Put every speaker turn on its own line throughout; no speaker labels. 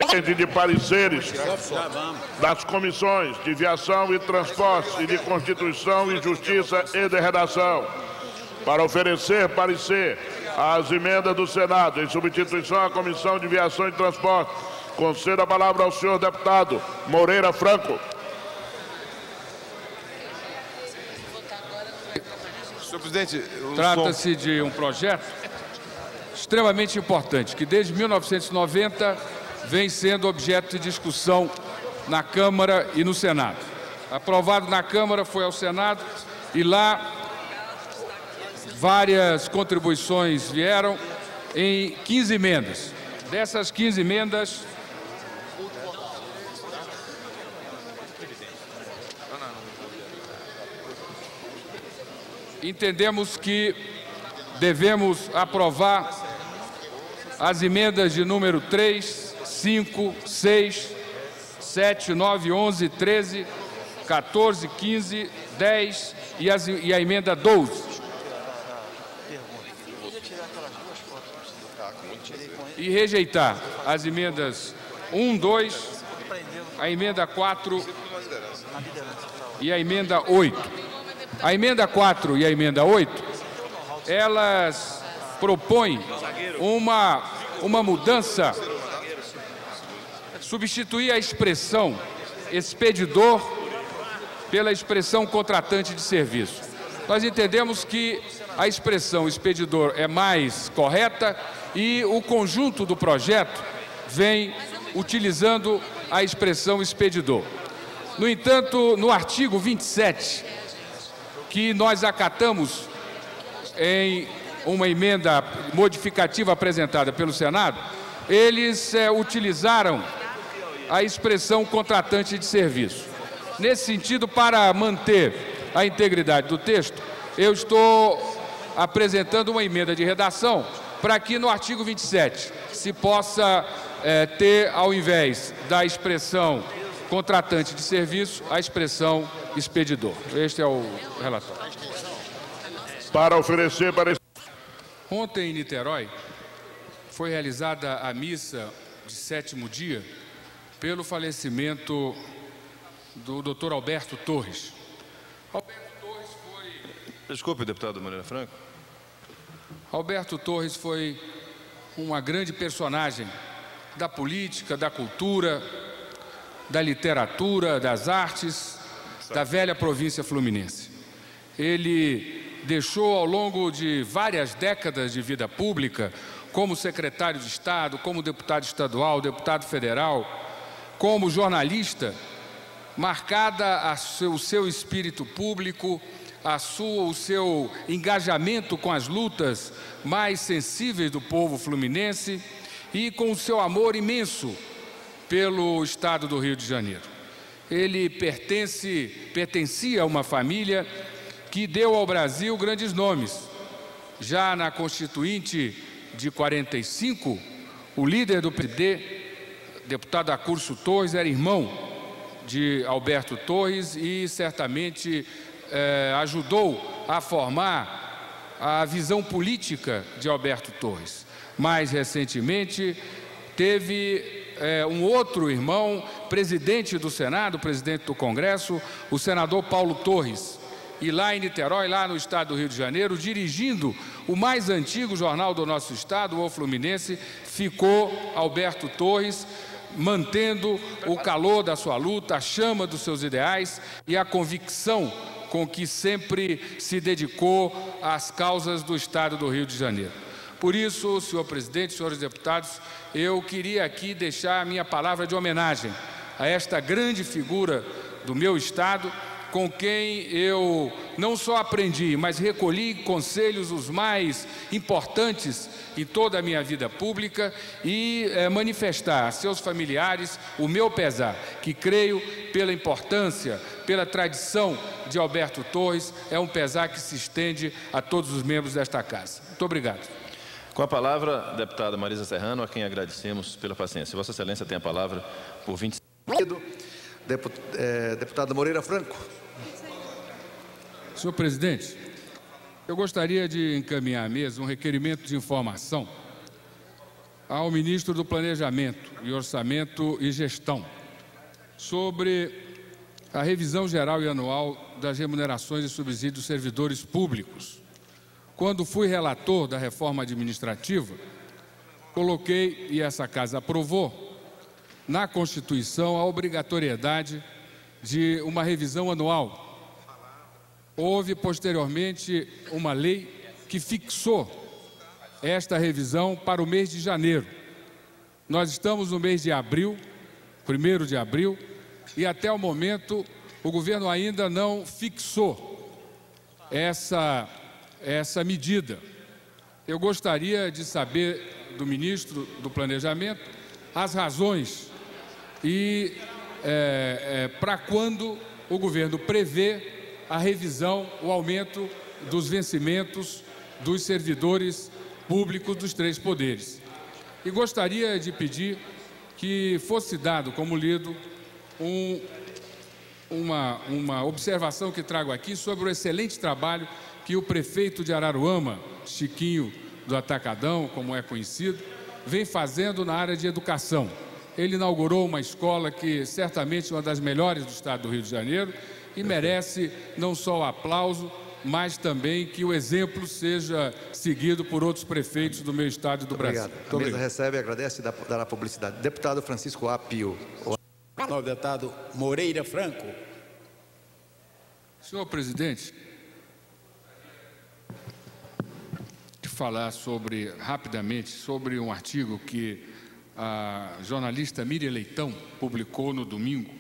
de pareceres das comissões de Viação e Transportes e de Constituição e Justiça e de Redação, para oferecer parecer às emendas do Senado em substituição à Comissão de Viação e Transportes. Concedo a palavra ao senhor deputado Moreira Franco.
Senhor presidente,
trata-se de um projeto extremamente importante, que desde 1990 vem sendo objeto de discussão na Câmara e no Senado. Aprovado na Câmara, foi ao Senado e lá várias contribuições vieram em 15 emendas. Dessas 15 emendas, entendemos que devemos aprovar as emendas de número 3, 5, 6, 7, 9, 11, 13, 14, 15, 10 e a emenda 12. E rejeitar as emendas 1, 2, a emenda 4 e a emenda 8. A emenda 4 e a emenda 8, elas propõem uma mudança, substituir a expressão expedidor pela expressão contratante de serviço. Nós entendemos que a expressão expedidor é mais correta e o conjunto do projeto vem utilizando a expressão expedidor. No entanto, no artigo 27, que nós acatamos em uma emenda modificativa apresentada pelo Senado, eles utilizaram a expressão contratante de serviço. Nesse sentido, para manter a integridade do texto, eu estou apresentando uma emenda de redação para que no artigo 27 se possa ter, ao invés da expressão contratante de serviço, a expressão expedidor. Este é o relatório.
Para oferecer parecer.
Ontem, em Niterói, foi realizada a missa de 7º dia pelo falecimento do Dr. Alberto Torres. Alberto Torres foi...
Desculpe, deputado Moreira Franco.
Alberto Torres foi uma grande personagem da política, da cultura, da literatura, das artes, da velha província fluminense. Ele deixou ao longo de várias décadas de vida pública, como secretário de Estado, como deputado estadual, deputado federal, como jornalista, marcada o seu espírito público, o seu engajamento com as lutas mais sensíveis do povo fluminense e com o seu amor imenso pelo estado do Rio de Janeiro. Ele pertencia a uma família que deu ao Brasil grandes nomes. Já na Constituinte de 45, o líder do PD, deputado Acúrcio Torres, era irmão de Alberto Torres e certamente ajudou a formar a visão política de Alberto Torres. Mais recentemente, teve um outro irmão, presidente do Senado, presidente do Congresso, o senador Paulo Torres. E lá em Niterói, lá no estado do Rio de Janeiro, dirigindo o mais antigo jornal do nosso estado, o Fluminense, ficou Alberto Torres, mantendo o calor da sua luta, a chama dos seus ideais e a convicção com que sempre se dedicou às causas do estado do Rio de Janeiro. Por isso, senhor presidente, senhores deputados, eu queria aqui deixar a minha palavra de homenagem a esta grande figura do meu estado, com quem eu não só aprendi, mas recolhi conselhos os mais importantes em toda a minha vida pública e manifestar a seus familiares o meu pesar, que creio pela importância, pela tradição de Alberto Torres, é um pesar que se estende a todos os membros desta casa. Muito obrigado.
Com a palavra, deputada Marisa Serrano, a quem agradecemos pela paciência. Vossa Excelência tem a palavra por 20 segundos.
Deputado Moreira Franco.
Senhor presidente, eu gostaria de encaminhar à mesa um requerimento de informação ao ministro do Planejamento e Orçamento e Gestão sobre a revisão geral e anual das remunerações e subsídios dos servidores públicos. Quando fui relator da reforma administrativa, coloquei, e essa Casa aprovou, na Constituição a obrigatoriedade de uma revisão anual. Houve, posteriormente, uma lei que fixou esta revisão para o mês de janeiro. Nós estamos no mês de abril, 1º de abril, e até o momento o governo ainda não fixou essa medida. Eu gostaria de saber do ministro do Planejamento as razões e para quando o governo prevê a revisão, o aumento dos vencimentos dos servidores públicos dos 3 poderes. E gostaria de pedir que fosse dado como lido uma observação que trago aqui sobre o excelente trabalho que o prefeito de Araruama, Chiquinho do Atacadão, como é conhecido, vem fazendo na área de educação. Ele inaugurou uma escola que certamente é uma das melhores do estado do Rio de Janeiro e merece não só o aplauso, mas também que o exemplo seja seguido por outros prefeitos do meu estado e do Brasil.
Obrigado. A mesa recebe, agradece e dará publicidade. Deputado Francisco A. Pio.
O deputado Moreira Franco.
Senhor presidente, de falar rapidamente sobre um artigo que a jornalista Miriam Leitão publicou no domingo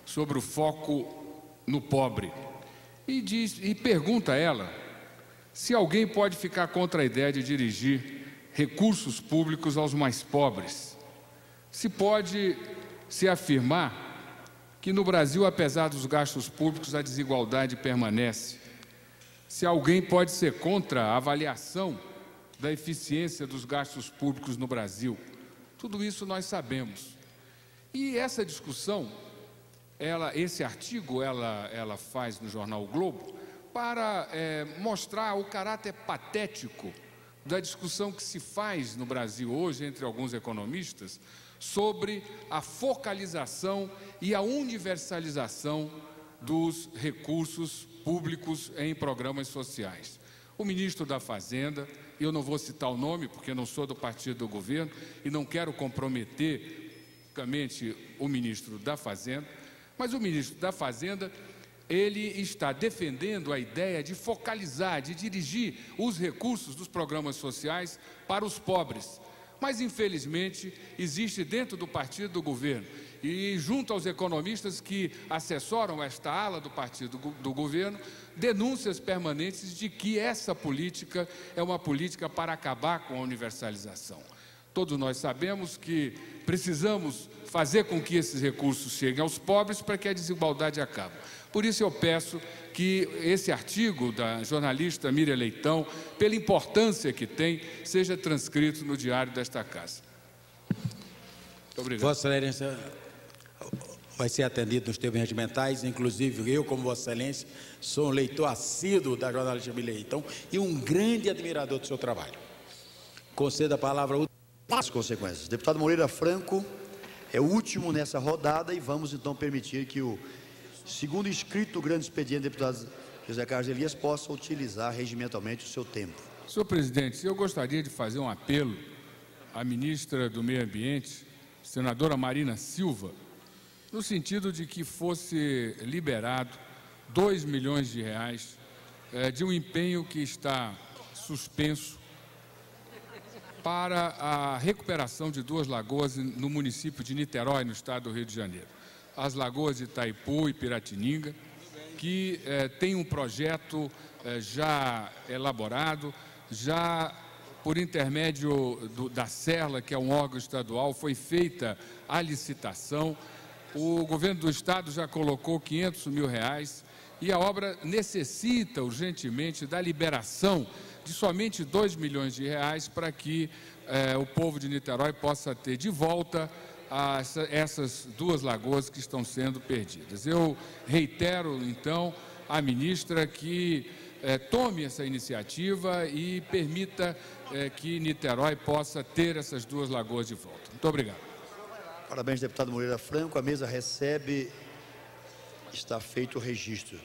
sobre o foco no pobre. E pergunta a ela se alguém pode ficar contra a ideia de dirigir recursos públicos aos mais pobres. Se pode se afirmar que no Brasil, apesar dos gastos públicos, a desigualdade permanece. Se alguém pode ser contra a avaliação da eficiência dos gastos públicos no Brasil. Tudo isso nós sabemos. E essa discussão, esse artigo, ela faz no jornal o Globo para mostrar o caráter patético da discussão que se faz no Brasil hoje entre alguns economistas sobre a focalização e a universalização dos recursos públicos em programas sociais. O ministro da Fazenda, eu não vou citar o nome porque não sou do partido do governo e não quero comprometer publicamente o ministro da Fazenda, mas o ministro da Fazenda, ele está defendendo a ideia de focalizar, de dirigir os recursos dos programas sociais para os pobres. Mas, infelizmente, existe dentro do partido do governo e junto aos economistas que assessoram esta ala do partido do governo, denúncias permanentes de que essa política é uma política para acabar com a universalização. Todos nós sabemos que precisamos fazer com que esses recursos cheguem aos pobres para que a desigualdade acabe. Por isso eu peço que esse artigo da jornalista Miriam Leitão, pela importância que tem, seja transcrito no diário desta Casa. Muito obrigado.
Vossa Excelência vai ser atendido nos termos regimentais, inclusive eu, como Vossa Excelência, sou um leitor assíduo da jornalista Miriam Leitão e um grande admirador do seu trabalho. Concedo a palavra
as consequências. Deputado Moreira Franco é o último nessa rodada e vamos então permitir que o segundo inscrito do grande expediente, deputado José Carlos Elias, possa utilizar regimentalmente o seu tempo.
Senhor presidente, eu gostaria de fazer um apelo à ministra do Meio Ambiente, senadora Marina Silva, no sentido de que fosse liberado 2 milhões de reais de um empenho que está suspenso para a recuperação de 2 lagoas no município de Niterói, no estado do Rio de Janeiro. As lagoas de Itaipu e Piratininga, que tem um projeto já elaborado, já por intermédio da Serla, que é um órgão estadual, foi feita a licitação. O governo do estado já colocou 500 mil reais e a obra necessita urgentemente da liberação de somente 2 milhões de reais para que o povo de Niterói possa ter de volta essas 2 lagoas que estão sendo perdidas. Eu reitero, então, à ministra que tome essa iniciativa e permita que Niterói possa ter essas duas lagoas de volta. Muito obrigado.
Parabéns, deputado Moreira Franco. A mesa recebe, está feito o registro.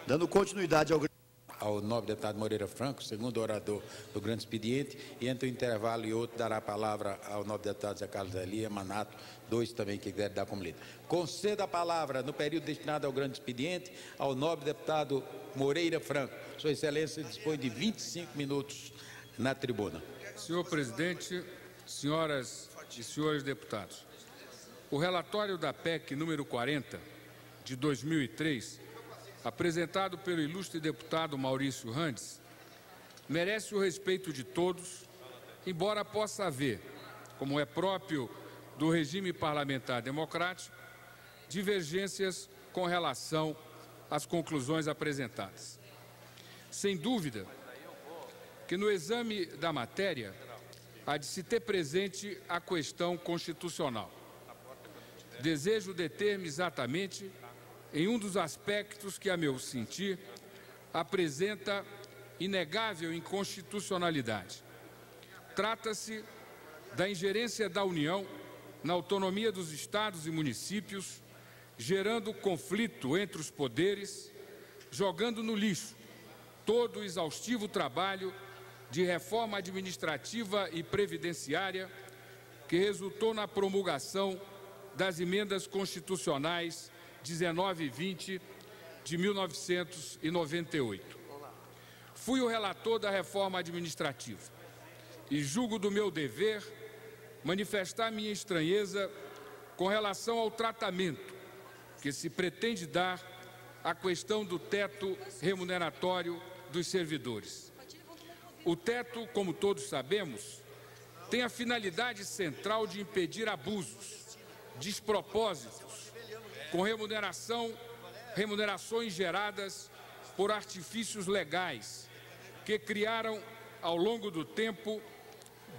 Dando continuidade
ao nobre deputado Moreira Franco, segundo orador do grande expediente, e entre um intervalo e outro dará a palavra ao nobre deputado Zé Carlos Elias Manato, dois também que querem dar como líder. Conceda a palavra, no período destinado ao grande expediente, ao nobre deputado Moreira Franco. Sua Excelência dispõe de 25 minutos na tribuna.
Senhor presidente, senhoras e senhores deputados, o relatório da PEC número 40, de 2003, apresentado pelo ilustre deputado Maurício Randes, merece o respeito de todos, embora possa haver, como é próprio do regime parlamentar democrático, divergências com relação às conclusões apresentadas. Sem dúvida que no exame da matéria há de se ter presente a questão constitucional. Desejo deter-me exatamente em um dos aspectos que, a meu sentir, apresenta inegável inconstitucionalidade. Trata-se da ingerência da União na autonomia dos estados e municípios, gerando conflito entre os poderes, jogando no lixo todo o exaustivo trabalho de reforma administrativa e previdenciária que resultou na promulgação das emendas constitucionais 19 e 20 de 1998. Fui o relator da reforma administrativa e julgo do meu dever manifestar minha estranheza com relação ao tratamento que se pretende dar à questão do teto remuneratório dos servidores. O teto, como todos sabemos, tem a finalidade central de impedir abusos, despropósitos, com remunerações geradas por artifícios legais que criaram, ao longo do tempo,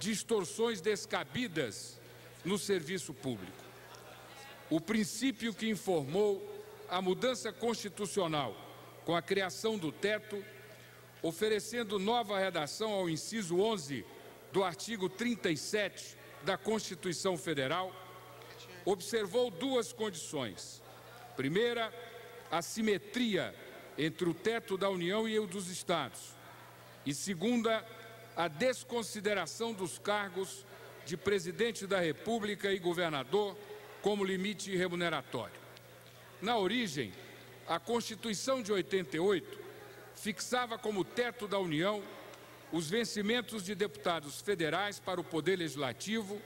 distorções descabidas no serviço público. O princípio que informou a mudança constitucional com a criação do teto, oferecendo nova redação ao inciso 11 do artigo 37 da Constituição Federal, observou duas condições. Primeira, a simetria entre o teto da União e o dos Estados. E segunda, a desconsideração dos cargos de presidente da República e governador como limite remuneratório. Na origem, a Constituição de 88 fixava como teto da União os vencimentos de deputados federais para o Poder Legislativo,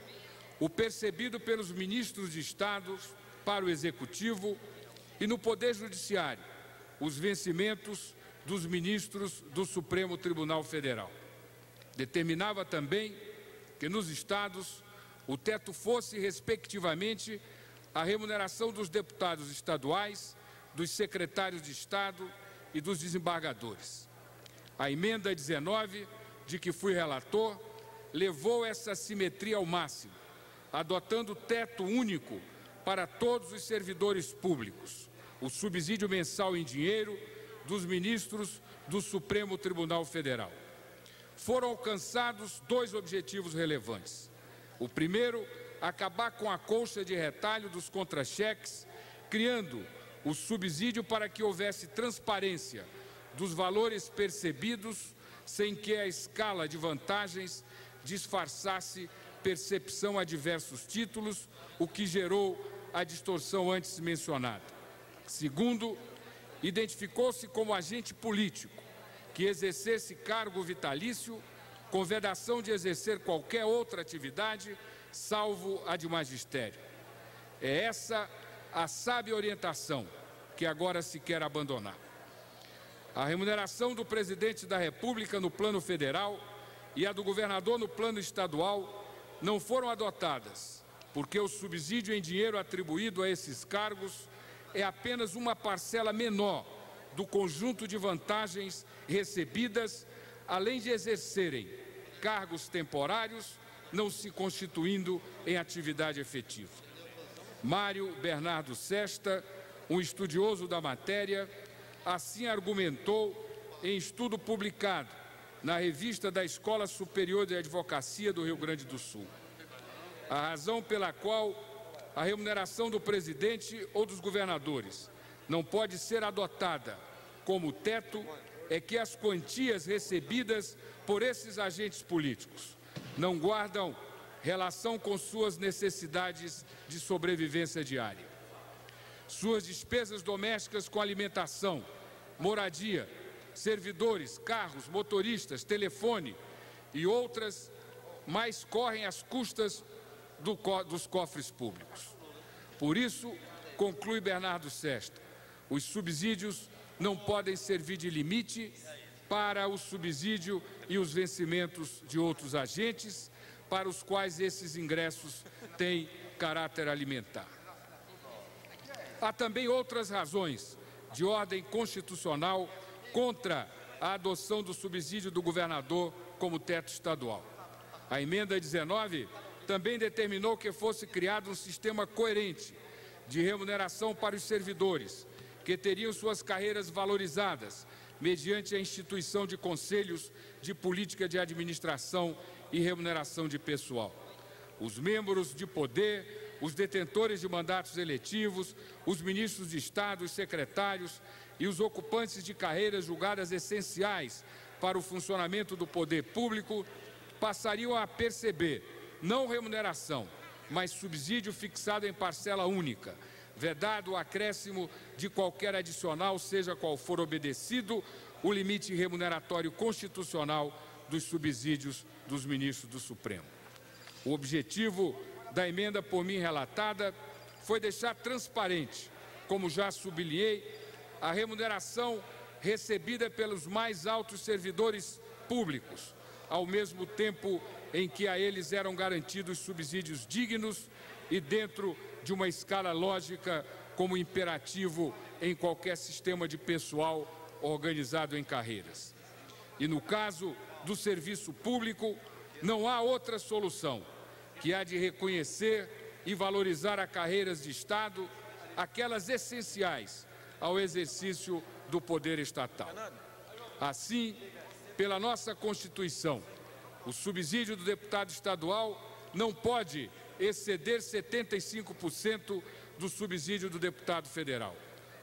o percebido pelos ministros de Estado para o Executivo e, no Poder Judiciário, os vencimentos dos ministros do Supremo Tribunal Federal. Determinava também que nos estados o teto fosse, respectivamente, a remuneração dos deputados estaduais, dos secretários de Estado e dos desembargadores. A emenda 19, de que fui relator, levou essa simetria ao máximo, adotando teto único para todos os servidores públicos, o subsídio mensal em dinheiro dos ministros do Supremo Tribunal Federal. Foram alcançados dois objetivos relevantes. O primeiro, acabar com a colcha de retalho dos contra-cheques, criando o subsídio para que houvesse transparência dos valores percebidos, sem que a escala de vantagens disfarçasse percepção a diversos títulos, o que gerou a distorção antes mencionada. Segundo, identificou-se como agente político que exercesse cargo vitalício com vedação de exercer qualquer outra atividade, salvo a de magistério. É essa a sábia orientação que agora se quer abandonar. A remuneração do presidente da República no plano federal e a do governador no plano estadual não foram adotadas, porque o subsídio em dinheiro atribuído a esses cargos é apenas uma parcela menor do conjunto de vantagens recebidas, além de exercerem cargos temporários, não se constituindo em atividade efetiva. Mário Bernardo Sesta, um estudioso da matéria, assim argumentou em estudo publicado na revista da Escola Superior de Advocacia do Rio Grande do Sul. A razão pela qual a remuneração do presidente ou dos governadores não pode ser adotada como teto é que as quantias recebidas por esses agentes políticos não guardam relação com suas necessidades de sobrevivência diária. Suas despesas domésticas com alimentação, moradia, servidores, carros, motoristas, telefone e outras mais correm às custas dos cofres públicos. Por isso, conclui Bernardo Sesta, os subsídios não podem servir de limite para o subsídio e os vencimentos de outros agentes para os quais esses ingressos têm caráter alimentar. Há também outras razões de ordem constitucional contra a adoção do subsídio do governador como teto estadual. A emenda 19 também determinou que fosse criado um sistema coerente de remuneração para os servidores, que teriam suas carreiras valorizadas mediante a instituição de conselhos de política de administração e remuneração de pessoal. Os membros de poder, os detentores de mandatos eletivos, os ministros de Estado, os secretários e os ocupantes de carreiras julgadas essenciais para o funcionamento do poder público passariam a perceber não remuneração, mas subsídio fixado em parcela única, vedado o acréscimo de qualquer adicional, seja qual for obedecido o limite remuneratório constitucional dos subsídios dos ministros do Supremo. O objetivo da emenda por mim relatada foi deixar transparente, como já sublinhei, a remuneração recebida pelos mais altos servidores públicos, ao mesmo tempo em que a eles eram garantidos subsídios dignos e dentro de uma escala lógica como imperativo em qualquer sistema de pessoal organizado em carreiras. E no caso do serviço público, não há outra solução que a de reconhecer e valorizar as carreiras de Estado, aquelas essenciais ao exercício do poder estatal. Assim, pela nossa Constituição, o subsídio do deputado estadual não pode exceder 75% do subsídio do deputado federal,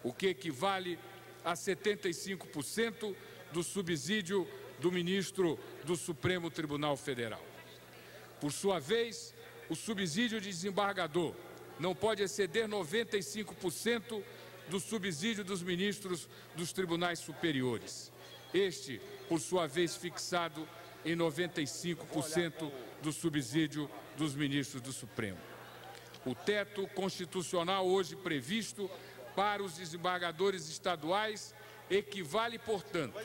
o que equivale a 75% do subsídio do ministro do Supremo Tribunal Federal. Por sua vez, o subsídio de desembargador não pode exceder 95% do subsídio dos ministros dos tribunais superiores. Este, por sua vez, fixado em 95% do subsídio dos ministros do Supremo. O teto constitucional hoje previsto para os desembargadores estaduais equivale, portanto,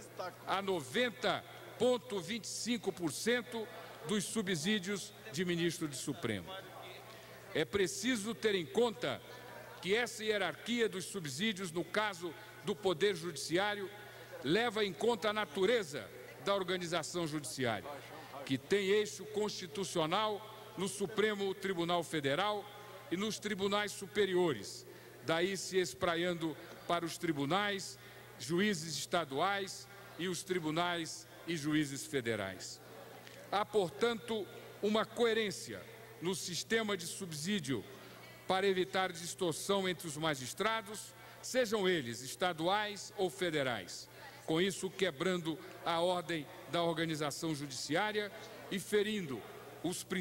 a 90,25% dos subsídios de ministro do Supremo. É preciso ter em conta que essa hierarquia dos subsídios, no caso do Poder Judiciário, leva em conta a natureza da organização judiciária, que tem eixo constitucional no Supremo Tribunal Federal e nos tribunais superiores, daí se espraiando para os tribunais, juízes estaduais e os tribunais e juízes federais. Há, portanto, uma coerência no sistema de subsídio para evitar distorção entre os magistrados, sejam eles estaduais ou federais, com isso quebrando a ordem da organização judiciária e ferindo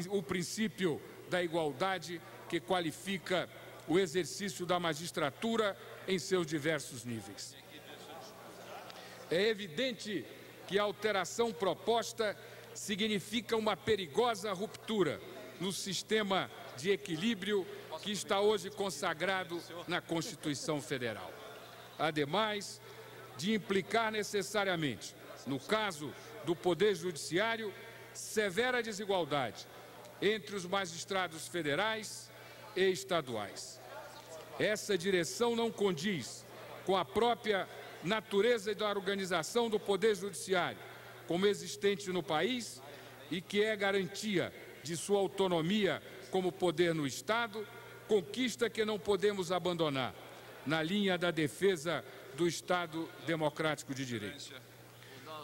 o princípio da igualdade que qualifica o exercício da magistratura em seus diversos níveis. É evidente que a alteração proposta significa uma perigosa ruptura no sistema de equilíbrio que está hoje consagrado na Constituição Federal. Ademais de implicar necessariamente, no caso do Poder Judiciário, severa desigualdade entre os magistrados federais e estaduais. Essa direção não condiz com a própria natureza da organização do Poder Judiciário, como existente no país e que é garantia de sua autonomia como poder no Estado, conquista que não podemos abandonar, na linha da defesa do Estado democrático de direito.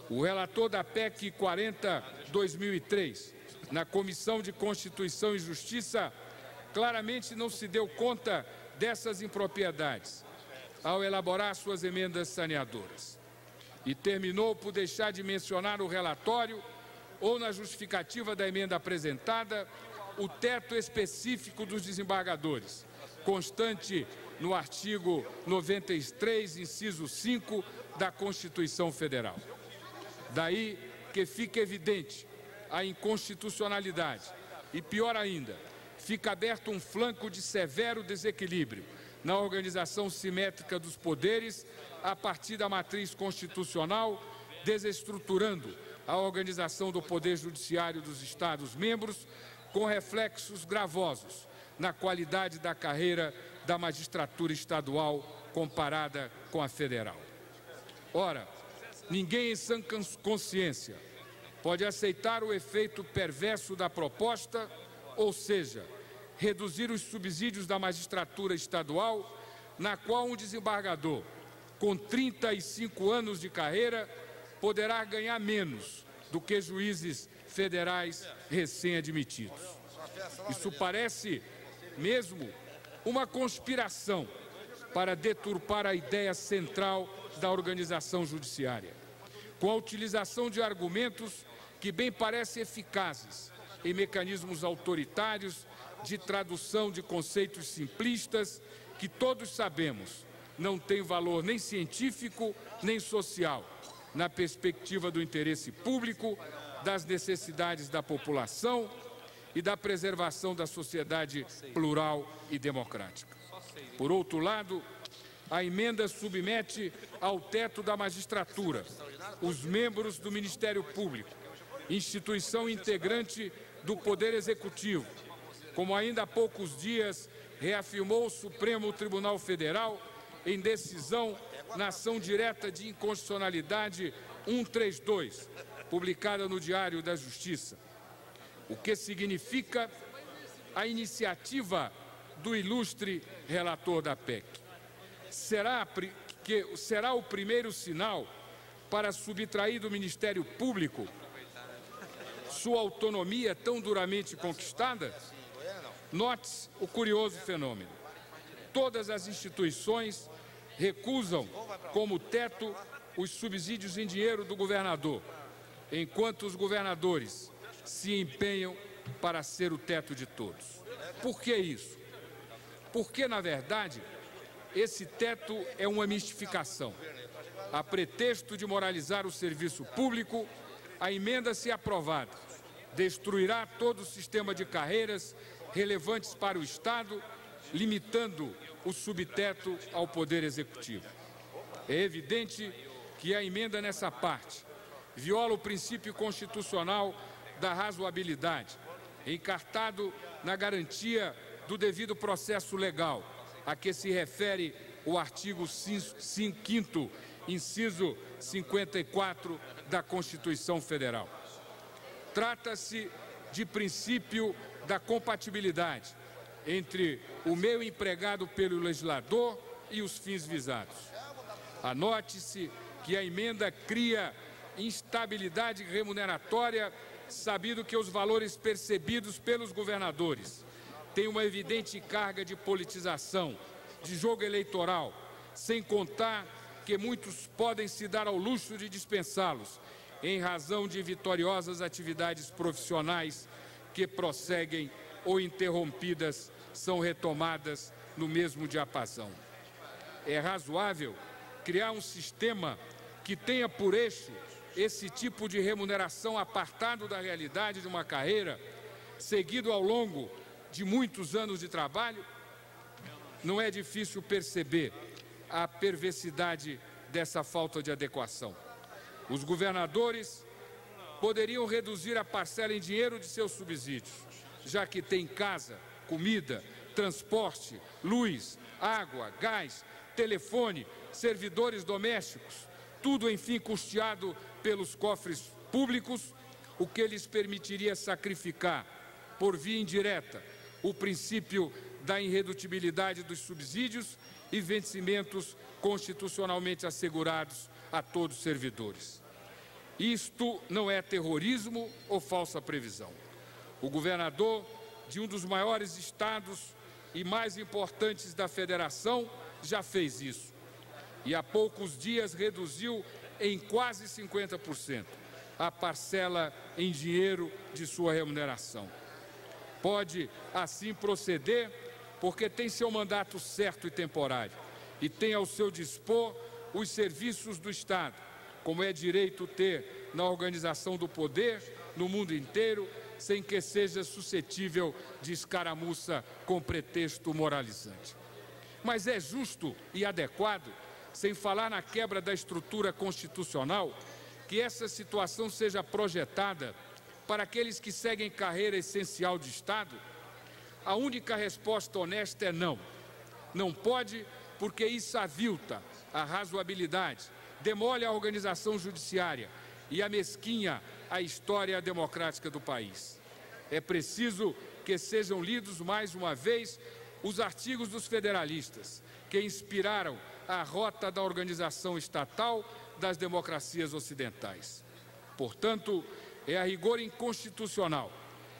O relator da PEC 40/2003, na Comissão de Constituição e Justiça, claramente não se deu conta dessas impropriedades ao elaborar suas emendas saneadoras. E terminou por deixar de mencionar no relatório ou na justificativa da emenda apresentada o teto específico dos desembargadores, constante no artigo 93, inciso 5 da Constituição Federal. Daí que fica evidente a inconstitucionalidade e, pior ainda, fica aberto um flanco de severo desequilíbrio na organização simétrica dos poderes a partir da matriz constitucional, desestruturando a organização do Poder Judiciário dos Estados-membros, com reflexos gravosos na qualidade da carreira da magistratura estadual comparada com a federal. Ora, ninguém em sã consciência pode aceitar o efeito perverso da proposta, ou seja, reduzir os subsídios da magistratura estadual, na qual um desembargador com 35 anos de carreira poderá ganhar menos do que juízes federais recém-admitidos. Isso parece mesmo uma conspiração para deturpar a ideia central da organização judiciária, com a utilização de argumentos que bem parecem eficazes em mecanismos autoritários de tradução de conceitos simplistas que todos sabemos não têm valor nem científico nem social, na perspectiva do interesse público, das necessidades da população e da preservação da sociedade plural e democrática. Por outro lado, a emenda submete ao teto da magistratura os membros do Ministério Público, instituição integrante do Poder Executivo, como ainda há poucos dias reafirmou o Supremo Tribunal Federal em decisão na ação direta de inconstitucionalidade 132, publicada no Diário da Justiça, o que significa a iniciativa do ilustre relator da PEC. Será o primeiro sinal para subtrair do Ministério Público sua autonomia tão duramente conquistada? Note-se o curioso fenômeno. Todas as instituições recusam como teto os subsídios em dinheiro do governador, enquanto os governadores se empenham para ser o teto de todos. Por que isso? Porque, na verdade, esse teto é uma mistificação. A pretexto de moralizar o serviço público, a emenda, se aprovada, destruirá todo o sistema de carreiras relevantes para o Estado, limitando o subteto ao Poder Executivo. É evidente que a emenda nessa parte viola o princípio constitucional da razoabilidade, encartado na garantia do devido processo legal, a que se refere o artigo 5º, inciso 54 da Constituição Federal. Trata-se de princípio da compatibilidade entre o meio empregado pelo legislador e os fins visados. Anote-se que a emenda cria instabilidade remuneratória, sabido que os valores percebidos pelos governadores têm uma evidente carga de politização, de jogo eleitoral, sem contar que muitos podem se dar ao luxo de dispensá-los, em razão de vitoriosas atividades profissionais que prosseguem ou interrompidas são retomadas no mesmo diapasão. É razoável criar um sistema que tenha por eixo esse tipo de remuneração apartado da realidade de uma carreira, seguido ao longo de muitos anos de trabalho? Não é difícil perceber a perversidade dessa falta de adequação. Os governadores poderiam reduzir a parcela em dinheiro de seus subsídios, já que têm casa, comida, transporte, luz, água, gás, telefone, servidores domésticos, tudo, enfim, custeado pelos cofres públicos, o que lhes permitiria sacrificar, por via indireta, o princípio da irredutibilidade dos subsídios e vencimentos constitucionalmente assegurados a todos os servidores. Isto não é terrorismo ou falsa previsão. O governador de um dos maiores estados e mais importantes da federação já fez isso. E há poucos dias reduziu em quase 50% a parcela em dinheiro de sua remuneração. Pode assim proceder porque tem seu mandato certo e temporário e tem ao seu dispor os serviços do Estado, como é direito ter na organização do poder no mundo inteiro, sem que seja suscetível de escaramuça com pretexto moralizante. Mas é justo e adequado, sem falar na quebra da estrutura constitucional, que essa situação seja projetada para aqueles que seguem carreira essencial de Estado? A única resposta honesta é não. Não pode, porque isso avilta a razoabilidade, demole a organização judiciária e amesquinha a história democrática do país. É preciso que sejam lidos mais uma vez os artigos dos federalistas, que inspiraram a rota da organização estatal das democracias ocidentais. Portanto, é a rigor inconstitucional,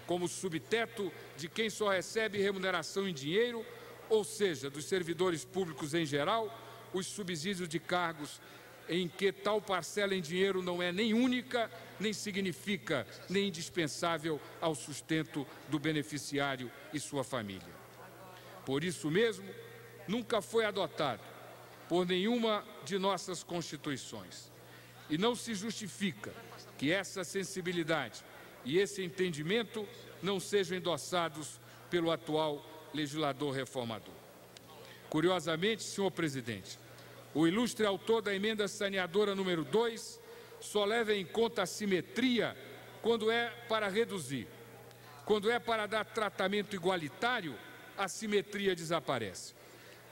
como subteto de quem só recebe remuneração em dinheiro, ou seja, dos servidores públicos em geral, os subsídios de cargos em que tal parcela em dinheiro não é nem única, nem significa, nem indispensável ao sustento do beneficiário e sua família. Por isso mesmo, nunca foi adotado por nenhuma de nossas constituições. E não se justifica que essa sensibilidade e esse entendimento não sejam endossados pelo atual legislador reformador. Curiosamente, senhor presidente, o ilustre autor da emenda saneadora número 2 só leva em conta a simetria quando é para reduzir. Quando é para dar tratamento igualitário, a simetria desaparece.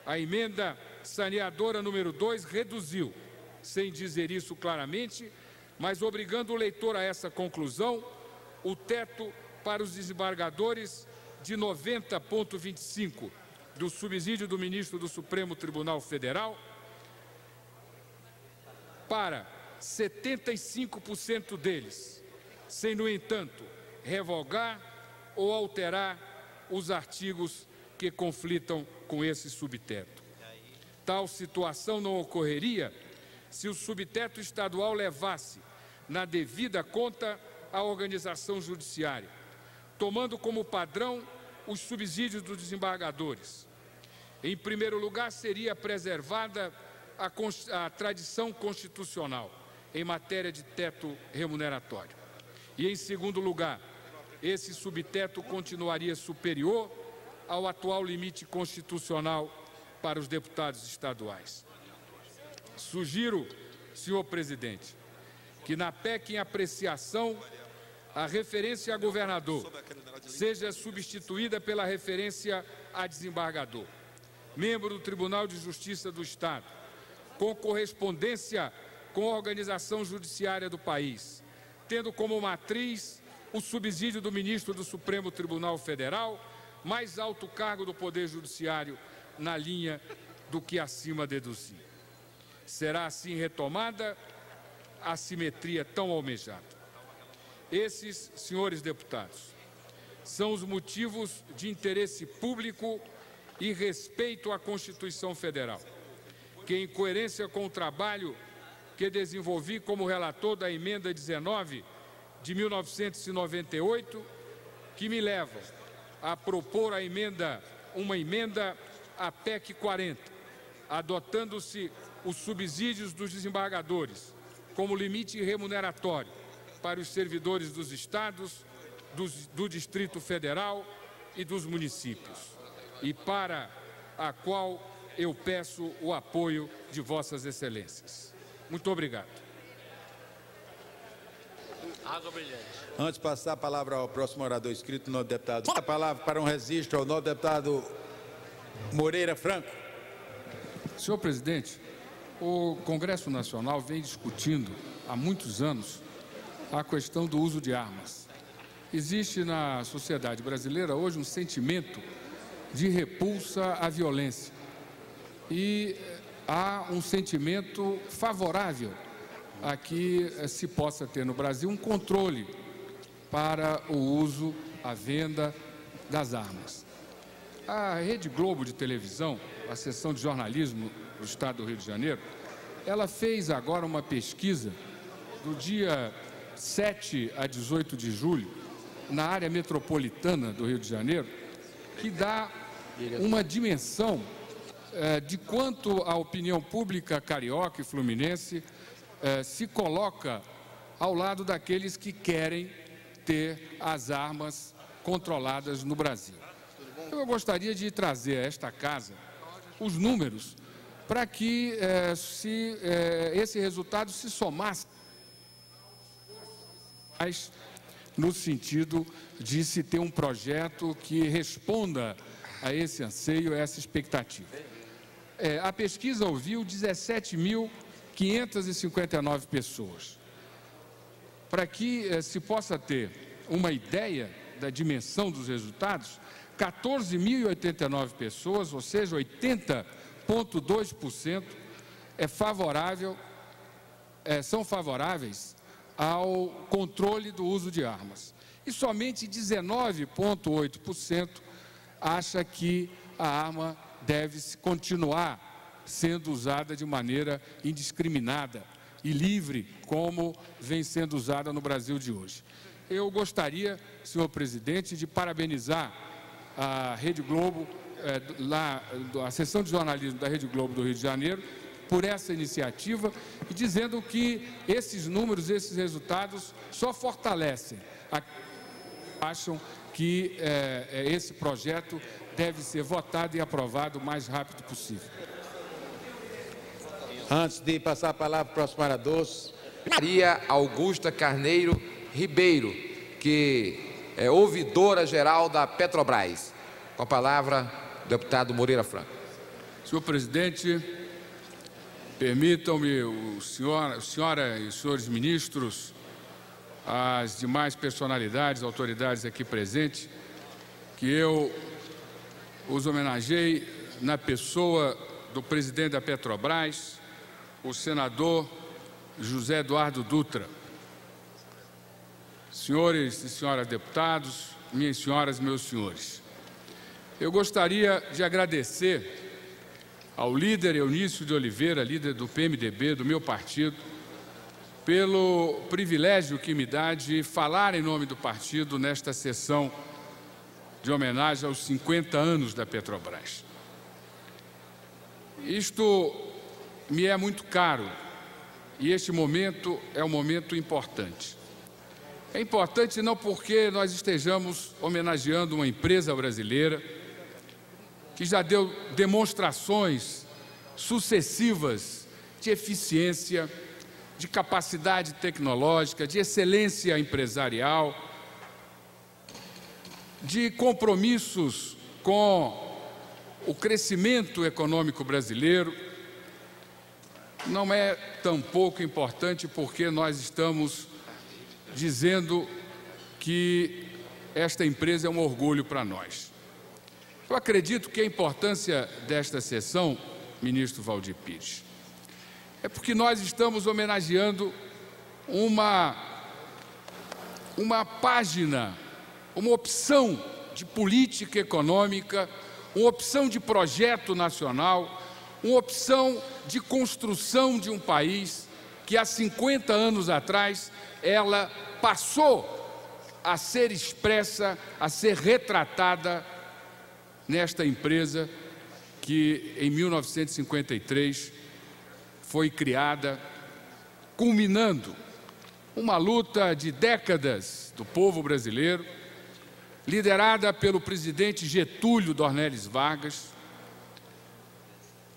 A emenda saneadora número 2 reduziu, sem dizer isso claramente, mas obrigando o leitor a essa conclusão, o teto para os desembargadores de 90,25 do subsídio do ministro do Supremo Tribunal Federal para 75% deles, sem, no entanto, revogar ou alterar os artigos que conflitam com esse subteto. Tal situação não ocorreria se o subteto estadual levasse na devida conta a organização judiciária, tomando como padrão os subsídios dos desembargadores. Em primeiro lugar, seria preservada a tradição constitucional em matéria de teto remuneratório. E, em segundo lugar, esse subteto continuaria superior ao atual limite constitucional para os deputados estaduais. Sugiro, senhor presidente, que na PEC em apreciação, a referência a governador seja substituída pela referência a desembargador, membro do Tribunal de Justiça do Estado, com correspondência com a organização judiciária do país, tendo como matriz o subsídio do ministro do Supremo Tribunal Federal, mais alto cargo do Poder Judiciário, na linha do que acima deduzi. Será assim retomada a simetria tão almejada. Esses, senhores deputados, são os motivos de interesse público e respeito à Constituição Federal, que, em coerência com o trabalho que desenvolvi como relator da emenda 19 de 1998, que me levam a propor uma emenda à PEC 40, adotando-se os subsídios dos desembargadores como limite remuneratório para os servidores dos estados, do Distrito Federal e dos municípios, e para a qual eu peço o apoio de vossas excelências. Muito obrigado.
Antes de passar a palavra ao próximo orador inscrito, o novo deputado, a palavra para um registro ao novo deputado Moreira Franco.
Senhor presidente, o Congresso Nacional vem discutindo há muitos anos a questão do uso de armas. Existe na sociedade brasileira hoje um sentimento de repulsa à violência e há um sentimento favorável a que se possa ter no Brasil um controle para o uso, a venda das armas. A Rede Globo de televisão, a seção de jornalismo do Estado do Rio de Janeiro, ela fez agora uma pesquisa do dia 7 a 18 de julho, na área metropolitana do Rio de Janeiro, que dá uma dimensão de quanto a opinião pública carioca e fluminense se coloca ao lado daqueles que querem ter as armas controladas no Brasil. Eu gostaria de trazer a esta casa os números para que esse resultado se somasse no sentido de se ter um projeto que responda a esse anseio, a essa expectativa. A pesquisa ouviu 17.559 pessoas. Para que se possa ter uma ideia da dimensão dos resultados, 14.089 pessoas, ou seja, 80,2% são favoráveis ao controle do uso de armas. E somente 19,8% acha que a arma deve continuar sendo usada de maneira indiscriminada e livre, como vem sendo usada no Brasil de hoje. Eu gostaria, senhor presidente, de parabenizar a Rede Globo, a seção de jornalismo da Rede Globo do Rio de Janeiro, por essa iniciativa e dizendo que esses números, esses resultados só fortalecem acham que esse projeto deve ser votado e aprovado o mais rápido possível.
Antes de passar a palavra para o próximo orador,
Maria Augusta Carneiro Ribeiro, que é ouvidora-geral da Petrobras. Com a palavra, o deputado Moreira Franco.
Senhor presidente, permitam-me, senhora e os senhores ministros, as demais personalidades, autoridades aqui presentes, que eu os homenageei na pessoa do presidente da Petrobras, o senador José Eduardo Dutra. Senhores e senhoras deputados, minhas senhoras e meus senhores, eu gostaria de agradecer ao líder Eunício de Oliveira, líder do PMDB, do meu partido, pelo privilégio que me dá de falar em nome do partido nesta sessão de homenagem aos 50 anos da Petrobras. Isto me é muito caro e este momento é um momento importante. É importante não porque nós estejamos homenageando uma empresa brasileira que já deu demonstrações sucessivas de eficiência, de capacidade tecnológica, de excelência empresarial, de compromissos com o crescimento econômico brasileiro. Não é tampouco importante porque nós estamos dizendo que esta empresa é um orgulho para nós. Eu acredito que a importância desta sessão, ministro Valdir Pires, é porque nós estamos homenageando uma página, uma opção de política econômica, uma opção de projeto nacional, uma opção de construção de um país que há 50 anos atrás ela passou a ser expressa, a ser retratada nesta empresa que em 1953 foi criada, culminando uma luta de décadas do povo brasileiro, liderada pelo presidente Getúlio Dornelles Vargas,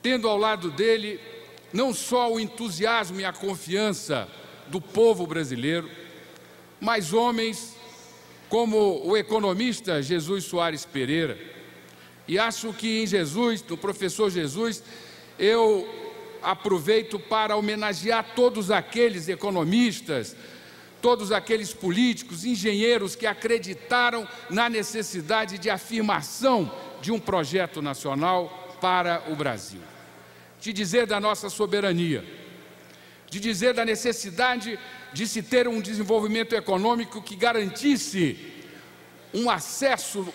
tendo ao lado dele não só o entusiasmo e a confiança do povo brasileiro, mas homens como o economista Jesus Soares Pereira. E acho que em Jesus, no professor Jesus, eu aproveito para homenagear todos aqueles economistas, todos aqueles políticos, engenheiros que acreditaram na necessidade de afirmação de um projeto nacional para o Brasil. De dizer da nossa soberania, de dizer da necessidade de se ter um desenvolvimento econômico que garantisse um acesso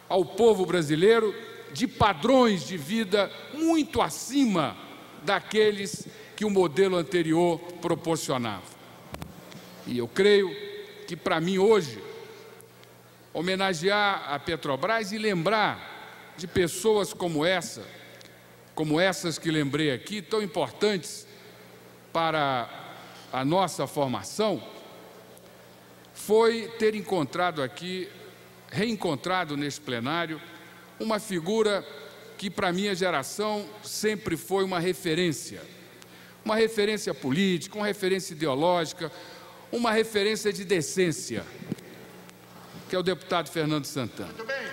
ao povo brasileiro de padrões de vida muito acima daqueles que o modelo anterior proporcionava. E eu creio que, para mim, hoje, homenagear a Petrobras e lembrar de pessoas como essas que lembrei aqui, tão importantes para a nossa formação, foi ter encontrado aqui, reencontrado neste plenário, uma figura que para a minha geração sempre foi uma referência política, uma referência ideológica, uma referência de decência, que é o deputado Fernando Santana. Muito bem.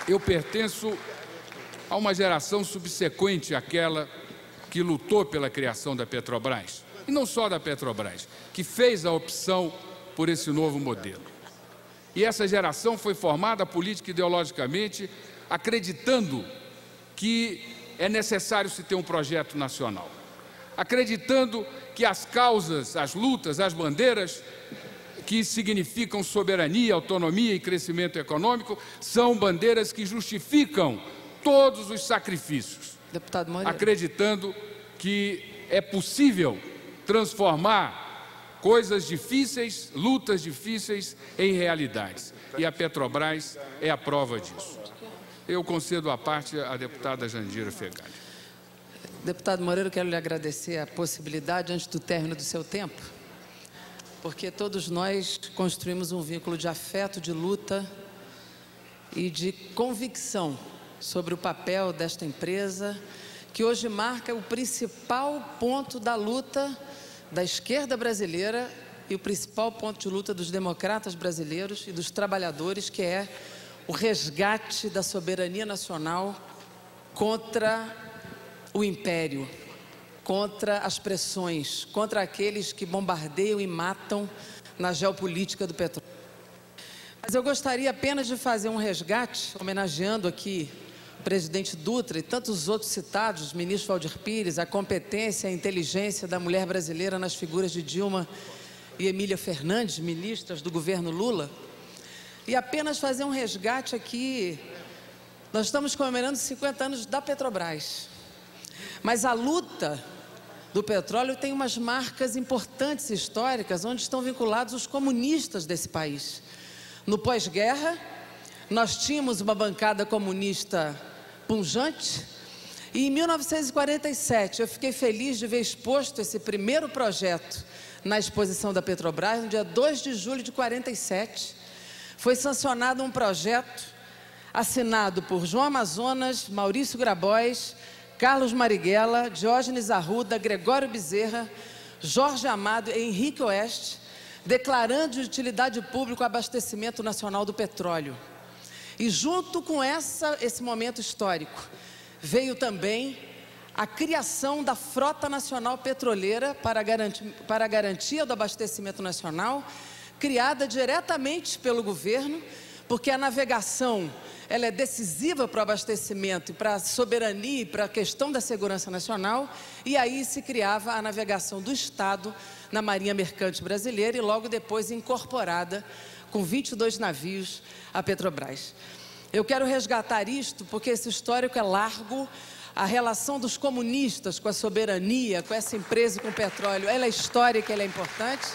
Eu pertenço a uma geração subsequente àquela que lutou pela criação da Petrobras, e não só da Petrobras, que fez a opção por esse novo modelo. E essa geração foi formada política e ideologicamente, acreditando que é necessário se ter um projeto nacional, acreditando que as causas, as lutas, as bandeiras que significam soberania, autonomia e crescimento econômico são bandeiras que justificam todos os sacrifícios. Deputado Moreira. Acreditando que é possível transformar coisas difíceis, lutas difíceis em realidades. E a Petrobras é a prova disso. Eu concedo a parte à deputada Jandira Fegali.
Deputado Moreira, eu quero lhe agradecer a possibilidade, antes do término do seu tempo, porque todos nós construímos um vínculo de afeto, de luta e de convicção sobre o papel desta empresa, que hoje marca o principal ponto da luta da esquerda brasileira e o principal ponto de luta dos democratas brasileiros e dos trabalhadores, que é o resgate da soberania nacional contra o império, contra as pressões, contra aqueles que bombardeiam e matam na geopolítica do petróleo. Mas eu gostaria apenas de fazer um resgate, homenageando aqui o presidente Dutra e tantos outros citados, o ministro Valdir Pires, a competência e a inteligência da mulher brasileira nas figuras de Dilma e Emília Fernandes, ministras do governo Lula, e apenas fazer um resgate aqui. Nós estamos comemorando 50 anos da Petrobras, mas a luta do petróleo tem umas marcas importantes históricas, onde estão vinculados os comunistas desse país. No pós-guerra, nós tínhamos uma bancada comunista pujante, e em 1947 eu fiquei feliz de ver exposto esse primeiro projeto na exposição da Petrobras, no dia 2 de julho de 47, foi sancionado um projeto assinado por João Amazonas, Maurício Grabois, Carlos Marighella, Diógenes Arruda, Gregório Bezerra, Jorge Amado e Henrique Oeste, declarando de utilidade pública o abastecimento nacional do petróleo. E junto com esse momento histórico, veio também a criação da Frota Nacional Petroleira para a garantia do abastecimento nacional, criada diretamente pelo governo, porque a navegação ela é decisiva para o abastecimento, para a soberania e para a questão da segurança nacional, e aí se criava a navegação do Estado na Marinha Mercante Brasileira e logo depois incorporada com 22 navios à Petrobras. Eu quero resgatar isto porque esse histórico é largo, a relação dos comunistas com a soberania, com essa empresa e com o petróleo, ela é histórica, ela é importante,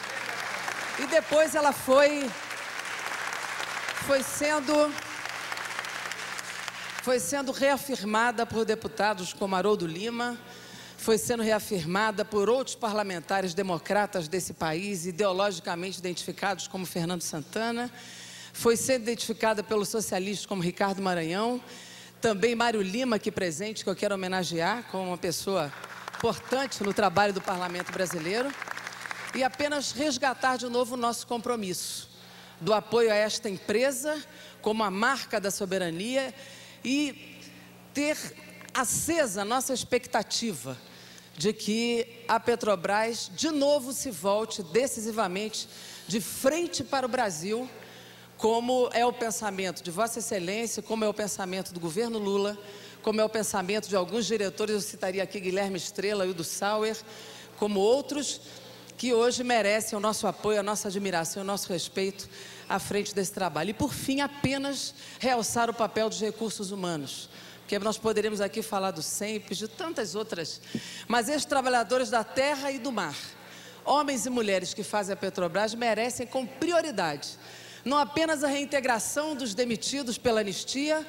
e depois ela foi sendo reafirmada por deputados como Haroldo Lima, foi sendo reafirmada por outros parlamentares democratas desse país, ideologicamente identificados como Fernando Santana, foi sendo identificada pelos socialistas como Ricardo Maranhão, também Mário Lima aqui presente, que eu quero homenagear como uma pessoa importante no trabalho do parlamento brasileiro, e apenas resgatar de novo o nosso compromisso do apoio a esta empresa como a marca da soberania e ter acesa a nossa expectativa de que a Petrobras de novo se volte decisivamente de frente para o Brasil, como é o pensamento de Vossa Excelência, como é o pensamento do governo Lula, como é o pensamento de alguns diretores, eu citaria aqui Guilherme Estrela e o do Sauer, como outros que hoje merecem o nosso apoio, a nossa admiração, o nosso respeito à frente desse trabalho. E, por fim, apenas realçar o papel dos recursos humanos, porque nós poderíamos aqui falar do SEMPES, de tantas outras, mas esses trabalhadores da terra e do mar, homens e mulheres que fazem a Petrobras, merecem com prioridade, não apenas a reintegração dos demitidos pela anistia,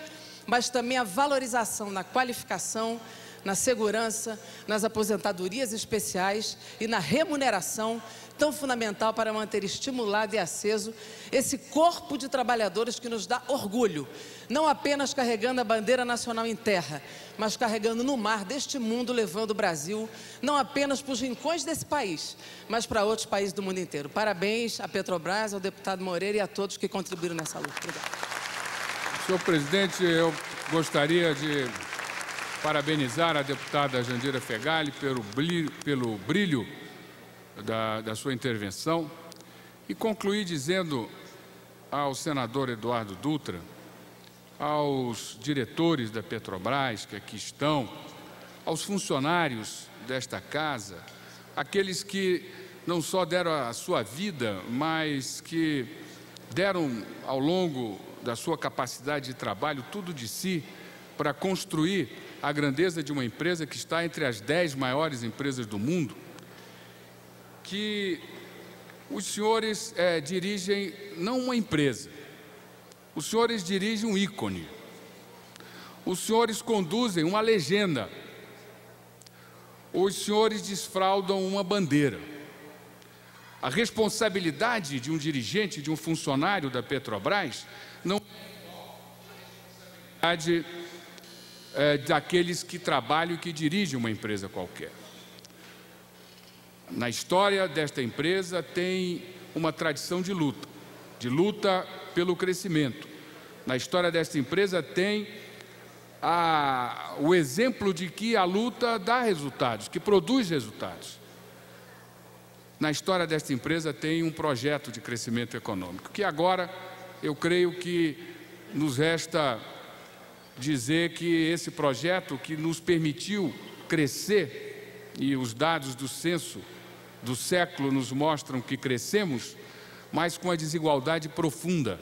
mas também a valorização na qualificação, na segurança, nas aposentadorias especiais e na remuneração, tão fundamental para manter estimulado e aceso esse corpo de trabalhadores que nos dá orgulho, não apenas carregando a bandeira nacional em terra, mas carregando no mar deste mundo, levando o Brasil, não apenas para os rincões desse país, mas para outros países do mundo inteiro. Parabéns à Petrobras, ao deputado Moreira e a todos que contribuíram nessa luta. Obrigado.
Senhor presidente, eu gostaria de parabenizar a deputada Jandira Fegali pelo brilho da sua intervenção e concluir dizendo ao senador Eduardo Dutra, aos diretores da Petrobras que aqui estão, aos funcionários desta casa, aqueles que não só deram a sua vida, mas que deram ao longo da sua capacidade de trabalho tudo de si para construir a grandeza de uma empresa que está entre as 10 maiores empresas do mundo, que os senhores dirigem não uma empresa, os senhores dirigem um ícone, os senhores conduzem uma legenda, os senhores desfraldam uma bandeira. A responsabilidade de um dirigente, de um funcionário da Petrobras, não é a responsabilidade daqueles que trabalham e que dirigem uma empresa qualquer. Na história desta empresa tem uma tradição de luta pelo crescimento. Na história desta empresa tem o exemplo de que a luta dá resultados, que produz resultados. Na história desta empresa tem um projeto de crescimento econômico, que agora eu creio que nos resta dizer que esse projeto que nos permitiu crescer, e os dados do censo do século nos mostram que crescemos, mas com a desigualdade profunda.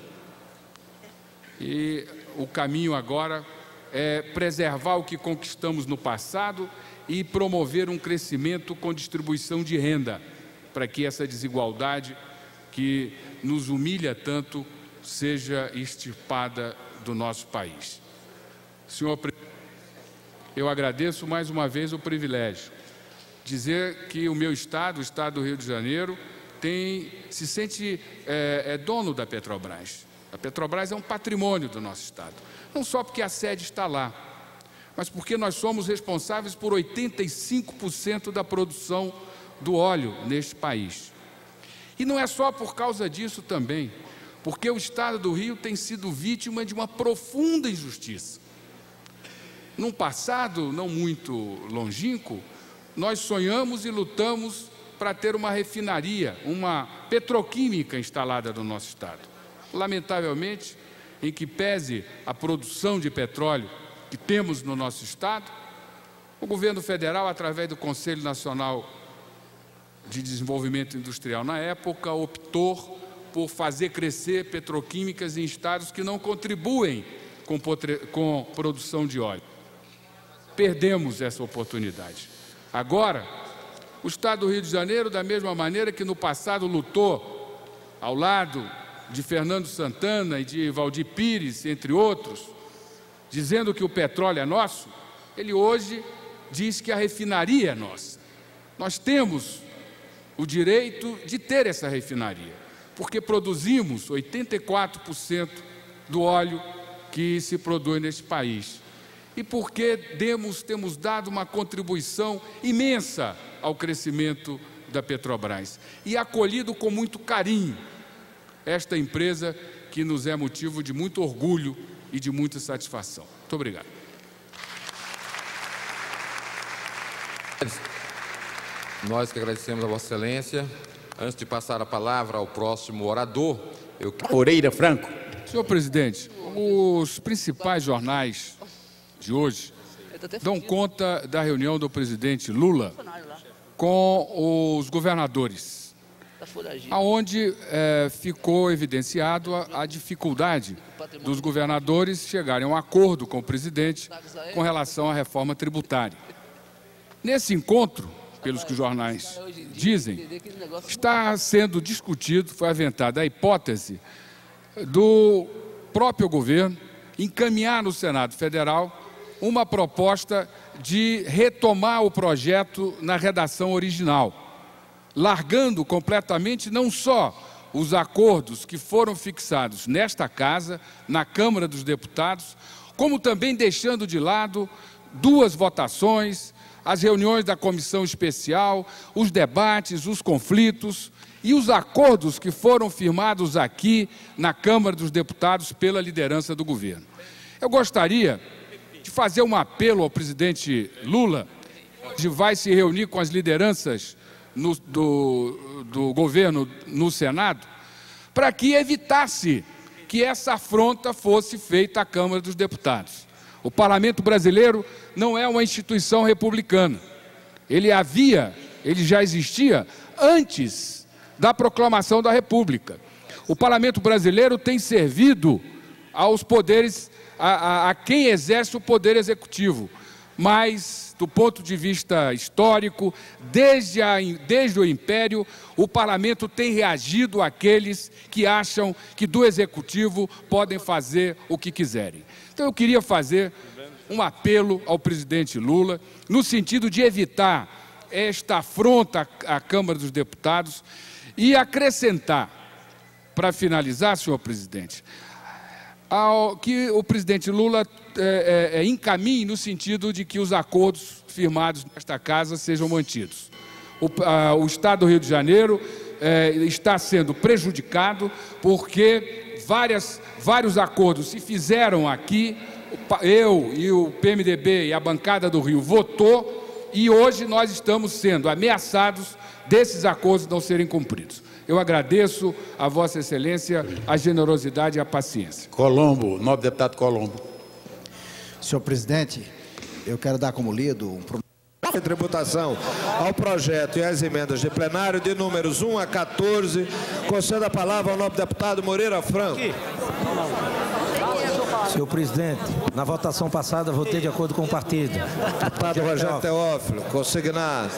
E o caminho agora é preservar o que conquistamos no passado e promover um crescimento com distribuição de renda, para que essa desigualdade que nos humilha tanto seja extirpada do nosso país. Senhor presidente, eu agradeço mais uma vez o privilégio de dizer que o meu estado, o estado do Rio de Janeiro, se sente dono da Petrobras. A Petrobras é um patrimônio do nosso estado, não só porque a sede está lá, mas porque nós somos responsáveis por 85% da produção do óleo neste país. E não é só por causa disso também, porque o estado do Rio tem sido vítima de uma profunda injustiça. Num passado não muito longínquo, nós sonhamos e lutamos para ter uma refinaria, uma petroquímica instalada no nosso estado. Lamentavelmente, em que pese a produção de petróleo que temos no nosso estado, o governo federal, através do Conselho Nacional de Desenvolvimento Industrial na época, optou por fazer crescer petroquímicas em estados que não contribuem com produção de óleo. Perdemos essa oportunidade. Agora, o estado do Rio de Janeiro, da mesma maneira que no passado lutou ao lado de Fernando Santana e de Valdir Pires, entre outros, dizendo que o petróleo é nosso, ele hoje diz que a refinaria é nossa. Nós temos o direito de ter essa refinaria, porque produzimos 84% do óleo que se produz neste país. E porque temos dado uma contribuição imensa ao crescimento da Petrobras e acolhido com muito carinho esta empresa que nos é motivo de muito orgulho e de muita satisfação. Muito obrigado.
Nós que agradecemos a Vossa Excelência. Antes de passar a palavra ao próximo orador,
Moreira Franco.
Senhor presidente, os principais jornais de hoje dão conta da reunião do presidente Lula com os governadores, aonde ficou evidenciado a dificuldade dos governadores chegarem a um acordo com o presidente com relação à reforma tributária. Nesse encontro, pelos que os jornais dizem, está sendo discutido, foi aventada a hipótese do próprio governo encaminhar no Senado Federal uma proposta de retomar o projeto na redação original, largando completamente não só os acordos que foram fixados nesta casa, na Câmara dos Deputados, como também deixando de lado duas votações, as reuniões da comissão especial, os debates, os conflitos e os acordos que foram firmados aqui na Câmara dos Deputados pela liderança do governo. Eu gostaria de fazer um apelo ao presidente Lula, que vai se reunir com as lideranças do governo no Senado, para que evitasse que essa afronta fosse feita à Câmara dos Deputados. O Parlamento brasileiro não é uma instituição republicana. Ele já existia antes da proclamação da República. O Parlamento brasileiro tem servido aos poderes, a quem exerce o poder executivo, mas, do ponto de vista histórico, desde o Império, o Parlamento tem reagido àqueles que acham que do Executivo podem fazer o que quiserem. Então, eu queria fazer um apelo ao presidente Lula, no sentido de evitar esta afronta à Câmara dos Deputados e acrescentar, para finalizar, senhor presidente, que o presidente Lula encaminhe no sentido de que os acordos firmados nesta casa sejam mantidos. O Estado do Rio de Janeiro está sendo prejudicado porque vários acordos se fizeram aqui, eu e o PMDB e a bancada do Rio votou, e hoje nós estamos sendo ameaçados desses acordos não serem cumpridos. Eu agradeço a Vossa Excelência a generosidade e a paciência.
Colombo, nobre deputado Colombo.
Senhor presidente, eu quero dar como lido
de tributação ao projeto e às emendas de plenário de números 1 a 14. Concedo a palavra ao nobre deputado Moreira Franco.
Senhor presidente, na votação passada votei de acordo com o partido.
Deputado Rogério Teófilo, consignado.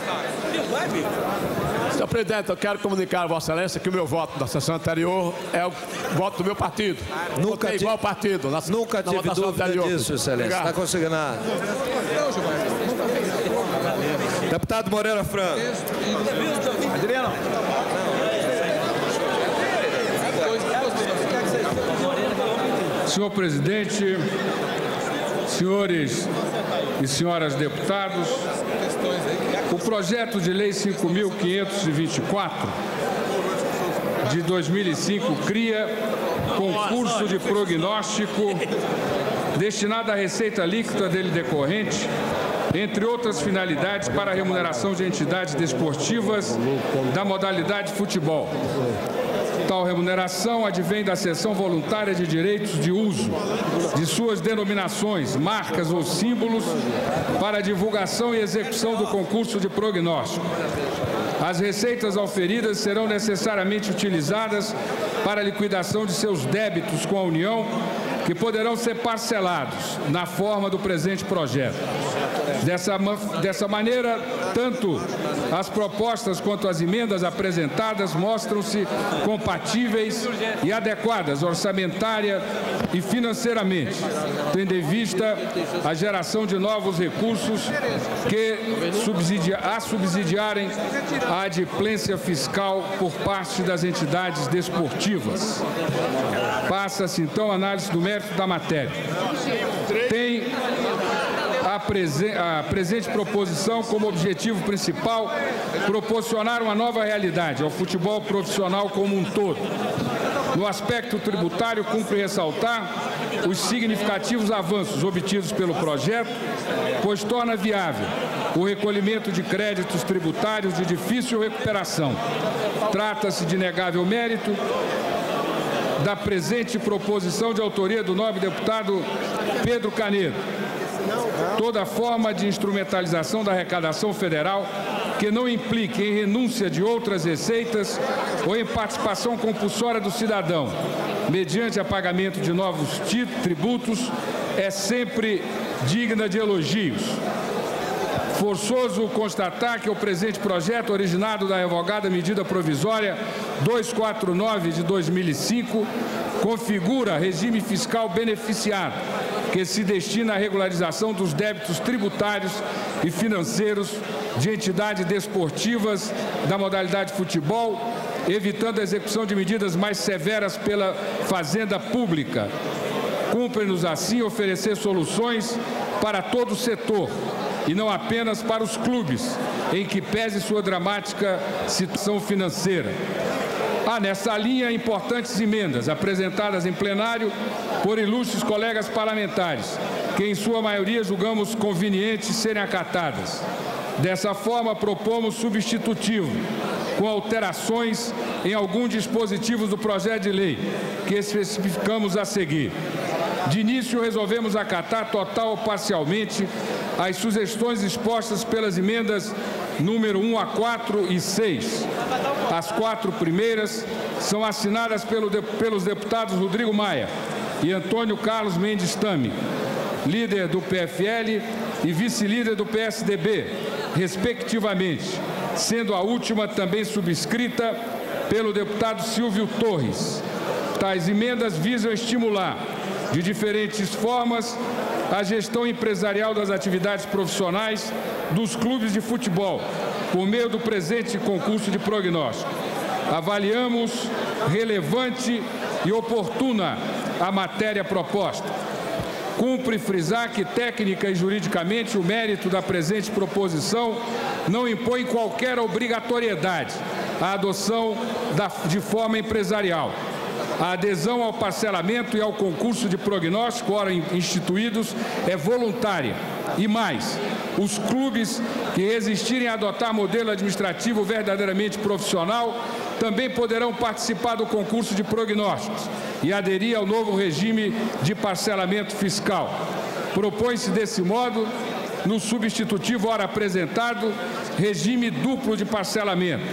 Senhor presidente, eu quero comunicar a Vossa Excelência que o meu voto da sessão anterior é o voto do meu partido.
Nunca tive
igual partido.
Nunca tive dúvida disso, Excelência. Está consignado. Deputado Moreira Franco.
Adriano.
Senhor presidente, senhores e senhoras deputados, o projeto de lei 5.524 de 2005 cria concurso de prognóstico destinado à receita líquida dele decorrente, entre outras finalidades, para a remuneração de entidades desportivas da modalidade futebol. Tal remuneração advém da cessão voluntária de direitos de uso de suas denominações, marcas ou símbolos para a divulgação e execução do concurso de prognóstico. As receitas auferidas serão necessariamente utilizadas para a liquidação de seus débitos com a União, que poderão ser parcelados na forma do presente projeto. Dessa maneira, tanto as propostas quanto as emendas apresentadas mostram-se compatíveis e adequadas orçamentária e financeiramente, tendo em vista a geração de novos recursos que subsidiarem a adimplência fiscal por parte das entidades desportivas. Passa-se, então, a análise do mérito da matéria. Tem a presente proposição como objetivo principal proporcionar uma nova realidade ao futebol profissional como um todo. No aspecto tributário, cumpre ressaltar os significativos avanços obtidos pelo projeto, pois torna viável o recolhimento de créditos tributários de difícil recuperação. Trata-se de inegável mérito da presente proposição de autoria do nobre deputado Pedro Canedo, Toda forma de instrumentalização da arrecadação federal que não implique em renúncia de outras receitas ou em participação compulsória do cidadão, mediante apagamento de novos tributos, é sempre digna de elogios. Forçoso constatar que o presente projeto, originado da revogada medida provisória 249 de 2005, configura regime fiscal beneficiado, que se destina à regularização dos débitos tributários e financeiros de entidades desportivas da modalidade futebol, evitando a execução de medidas mais severas pela Fazenda Pública. Cumpre-nos, assim, oferecer soluções para todo o setor e não apenas para os clubes, em que pese sua dramática situação financeira. Há nessa linha importantes emendas apresentadas em plenário por ilustres colegas parlamentares, que em sua maioria julgamos conveniente serem acatadas. Dessa forma, propomos substitutivo, com alterações em alguns dispositivos do projeto de lei, que especificamos a seguir. De início, resolvemos acatar total ou parcialmente as sugestões expostas pelas emendas número 1 a 4 e 6. As 4 primeiras são assinadas pelos deputados Rodrigo Maia e Antônio Carlos Mendes Tame, líder do PFL e vice-líder do PSDB, respectivamente, sendo a última também subscrita pelo deputado Silvio Torres. Tais emendas visam estimular, de diferentes formas, a gestão empresarial das atividades profissionais dos clubes de futebol, por meio do presente concurso de prognóstico. Avaliamos relevante e oportuna a matéria proposta. Cumpre frisar que, técnica e juridicamente, o mérito da presente proposição não impõe qualquer obrigatoriedade à adoção de forma empresarial. A adesão ao parcelamento e ao concurso de prognóstico, ora instituídos, é voluntária. E mais, os clubes que resistirem a adotar modelo administrativo verdadeiramente profissional também poderão participar do concurso de prognósticos e aderir ao novo regime de parcelamento fiscal. Propõe-se, desse modo, no substitutivo ora apresentado, regime duplo de parcelamento.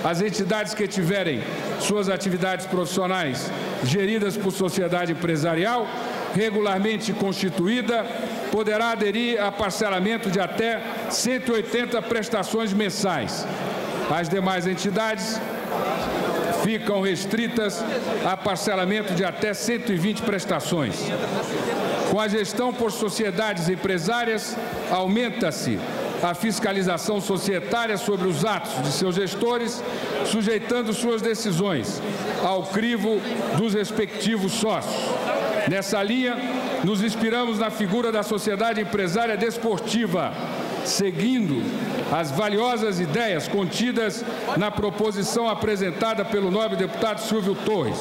As entidades que tiverem suas atividades profissionais geridas por sociedade empresarial regularmente constituída poderá aderir a parcelamento de até 180 prestações mensais. As demais entidades ficam restritas a parcelamento de até 120 prestações. Com a gestão por sociedades empresárias, aumenta-se a fiscalização societária sobre os atos de seus gestores, sujeitando suas decisões ao crivo dos respectivos sócios. Nessa linha, nos inspiramos na figura da sociedade empresária desportiva, seguindo as valiosas ideias contidas na proposição apresentada pelo nobre deputado Silvio Torres.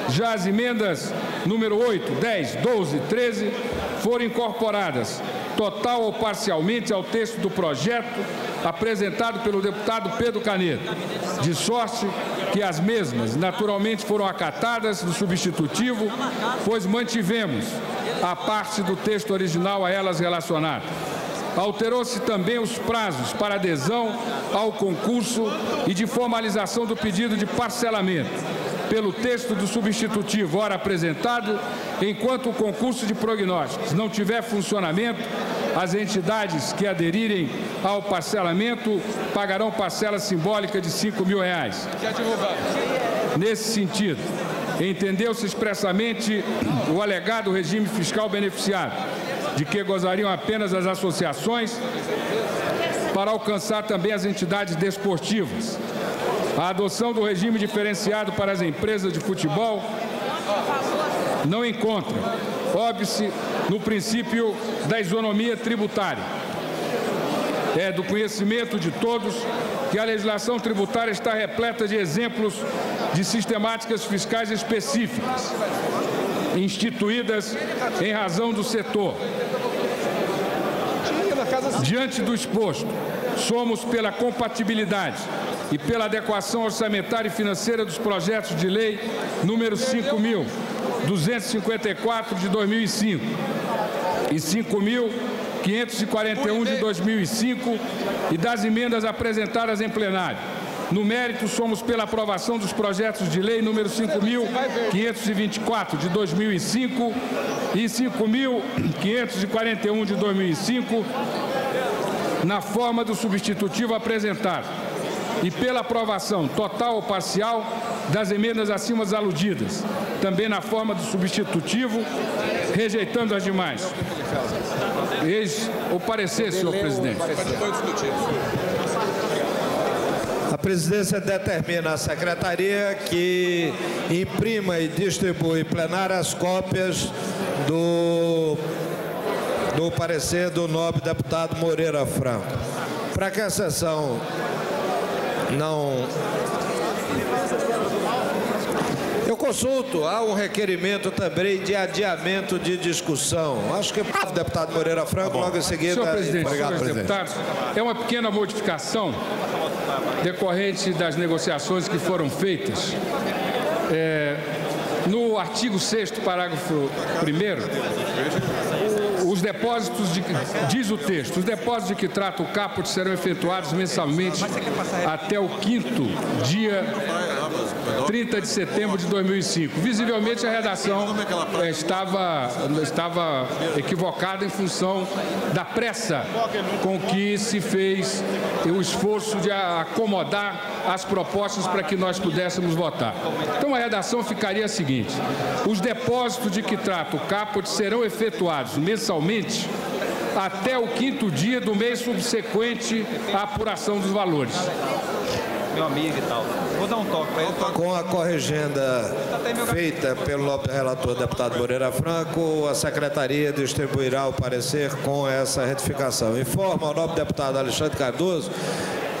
Já as emendas número 8, 10, 12 e 13 foram incorporadas, total ou parcialmente, ao texto do projeto apresentado pelo deputado Pedro Canedo, de sorte que as mesmas naturalmente foram acatadas no substitutivo, pois mantivemos a parte do texto original a elas relacionada. Alterou-se também os prazos para adesão ao concurso e de formalização do pedido de parcelamento, pelo texto do substitutivo ora apresentado, enquanto o concurso de prognósticos não tiver funcionamento, as entidades que aderirem ao parcelamento pagarão parcela simbólica de R$ 5.000. Nesse sentido, entendeu-se expressamente o alegado regime fiscal beneficiado, de que gozariam apenas as associações, para alcançar também as entidades desportivas. A adoção do regime diferenciado para as empresas de futebol não encontra óbice no princípio da isonomia tributária. É do conhecimento de todos que a legislação tributária está repleta de exemplos de sistemáticas fiscais específicas, instituídas em razão do setor. Diante do exposto, somos pela compatibilidade e pela adequação orçamentária e financeira dos projetos de lei número 5.254 de 2005 e 5.541 de 2005 e das emendas apresentadas em plenário. No mérito, somos pela aprovação dos projetos de lei número 5.524 de 2005 e 5.541 de 2005, na forma do substitutivo apresentado, e pela aprovação total ou parcial das emendas acima aludidas, também na forma do substitutivo, rejeitando as demais. Eis o parecer, senhor presidente.
A presidência determina à secretaria que imprima e distribua em plenário as cópias do parecer do nobre deputado Moreira Franco. Para que a sessão não... Eu consulto, há um requerimento também de adiamento de discussão. Acho que o deputado Moreira Franco, logo em seguida...
Senhor presidente,
obrigado,
senhores
presidente.
deputados, é uma pequena modificação decorrente das negociações que foram feitas. No artigo 6º, parágrafo 1º, os depósitos diz o texto, os depósitos de que trata o caput serão efetuados mensalmente até o 5º dia 30 de setembro de 2005. Visivelmente a redação estava equivocada em função da pressa com que se fez o esforço de acomodar as propostas para que nós pudéssemos votar. Então a redação ficaria a seguinte: os depósitos de que trata o caput serão efetuados mensalmente até o 5º dia do mês subsequente à apuração dos valores.
Meu amigo e tal. Vou dar um toque para ele.
Com a corrigenda feita pelo nobre relator deputado Moreira Franco, a secretaria distribuirá o parecer com essa retificação. Informa ao nobre deputado Alexandre Cardoso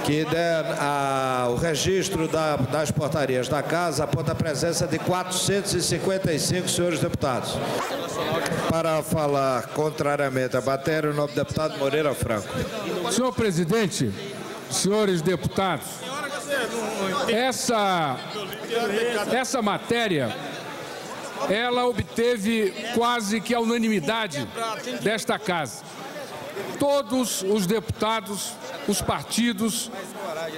que o registro das portarias da Casa aponta a presença de 455 senhores deputados. Para falar contrariamente à matéria, o nobre deputado Moreira Franco.
Senhor presidente, senhores deputados, essa matéria, ela obteve quase que a unanimidade desta Casa. Todos os deputados, os partidos,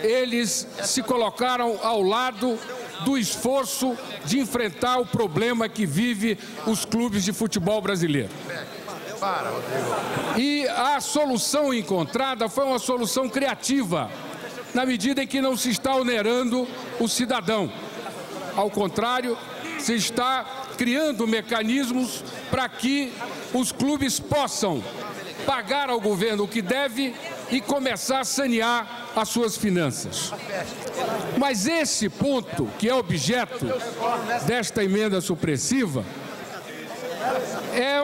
eles se colocaram ao lado do esforço de enfrentar o problema que vive os clubes de futebol brasileiro. E a solução encontrada foi uma solução criativa, na medida em que não se está onerando o cidadão. Ao contrário, se está criando mecanismos para que os clubes possam pagar ao governo o que deve e começar a sanear as suas finanças. Mas esse ponto, que é objeto desta emenda supressiva, é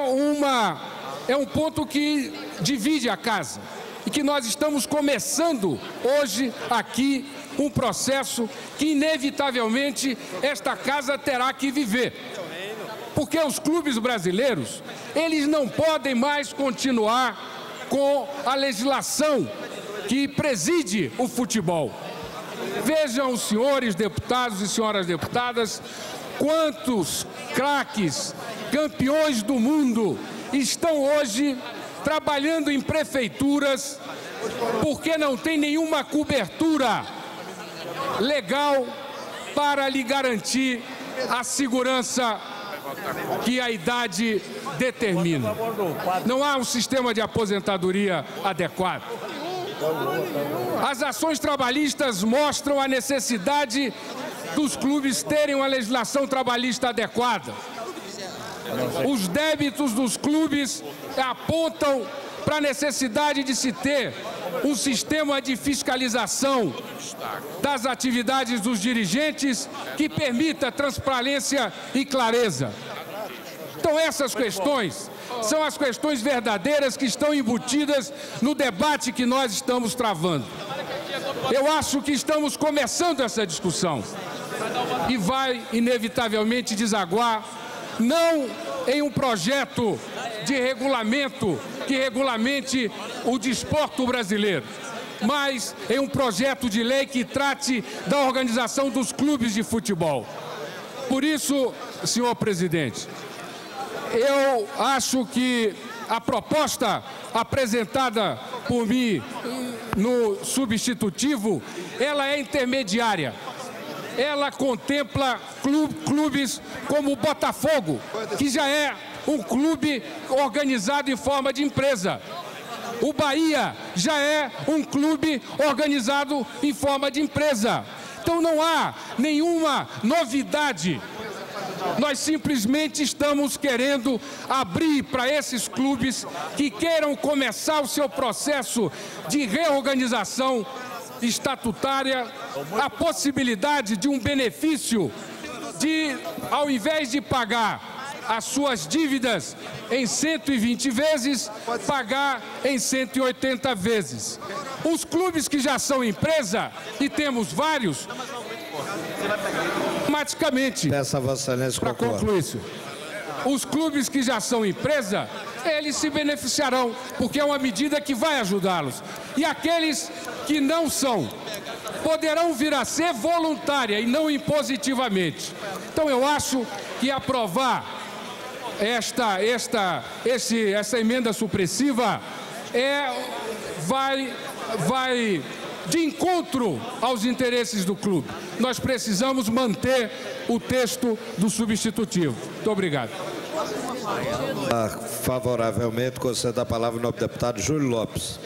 um ponto que divide a Casa e que nós estamos começando hoje aqui um processo que inevitavelmente esta Casa terá que viver. Porque os clubes brasileiros, eles não podem mais continuar com a legislação que preside o futebol. Vejam, senhores deputados e senhoras deputadas, quantos craques, campeões do mundo estão hoje trabalhando em prefeituras porque não tem nenhuma cobertura legal para lhe garantir a segurança que a idade determina. Não há um sistema de aposentadoria adequado. As ações trabalhistas mostram a necessidade dos clubes terem uma legislação trabalhista adequada. Os débitos dos clubes apontam para a necessidade de se ter um sistema de fiscalização das atividades dos dirigentes que permita transparência e clareza. Então, essas questões são as questões verdadeiras que estão embutidas no debate que nós estamos travando. Eu acho que estamos começando essa discussão e vai, inevitavelmente, desaguar não em um projeto de regulamento que regulamente o desporto brasileiro, mas em um projeto de lei que trate da organização dos clubes de futebol. Por isso, senhor presidente, eu acho que a proposta apresentada por mim no substitutivo, ela é intermediária. Ela contempla clubes como o Botafogo, que já é um clube organizado em forma de empresa. O Bahia já é um clube organizado em forma de empresa. Então não há nenhuma novidade. Nós simplesmente estamos querendo abrir para esses clubes que queiram começar o seu processo de reorganização estatutária a possibilidade de um benefício de, ao invés de pagar as suas dívidas em 120 vezes, pagar em 180 vezes. Os clubes que já são empresa, e temos vários, automaticamente, para concluir isso, os clubes que já são empresa, eles se beneficiarão, porque é uma medida que vai ajudá-los. E aqueles que não são, poderão vir a ser voluntária e não impositivamente. Então eu acho que aprovar essa emenda supressiva vai de encontro aos interesses do clube. Nós precisamos manter o texto do substitutivo. Muito obrigado.
Favoravelmente, conceda a palavra ao nobre deputado Júlio Lopes.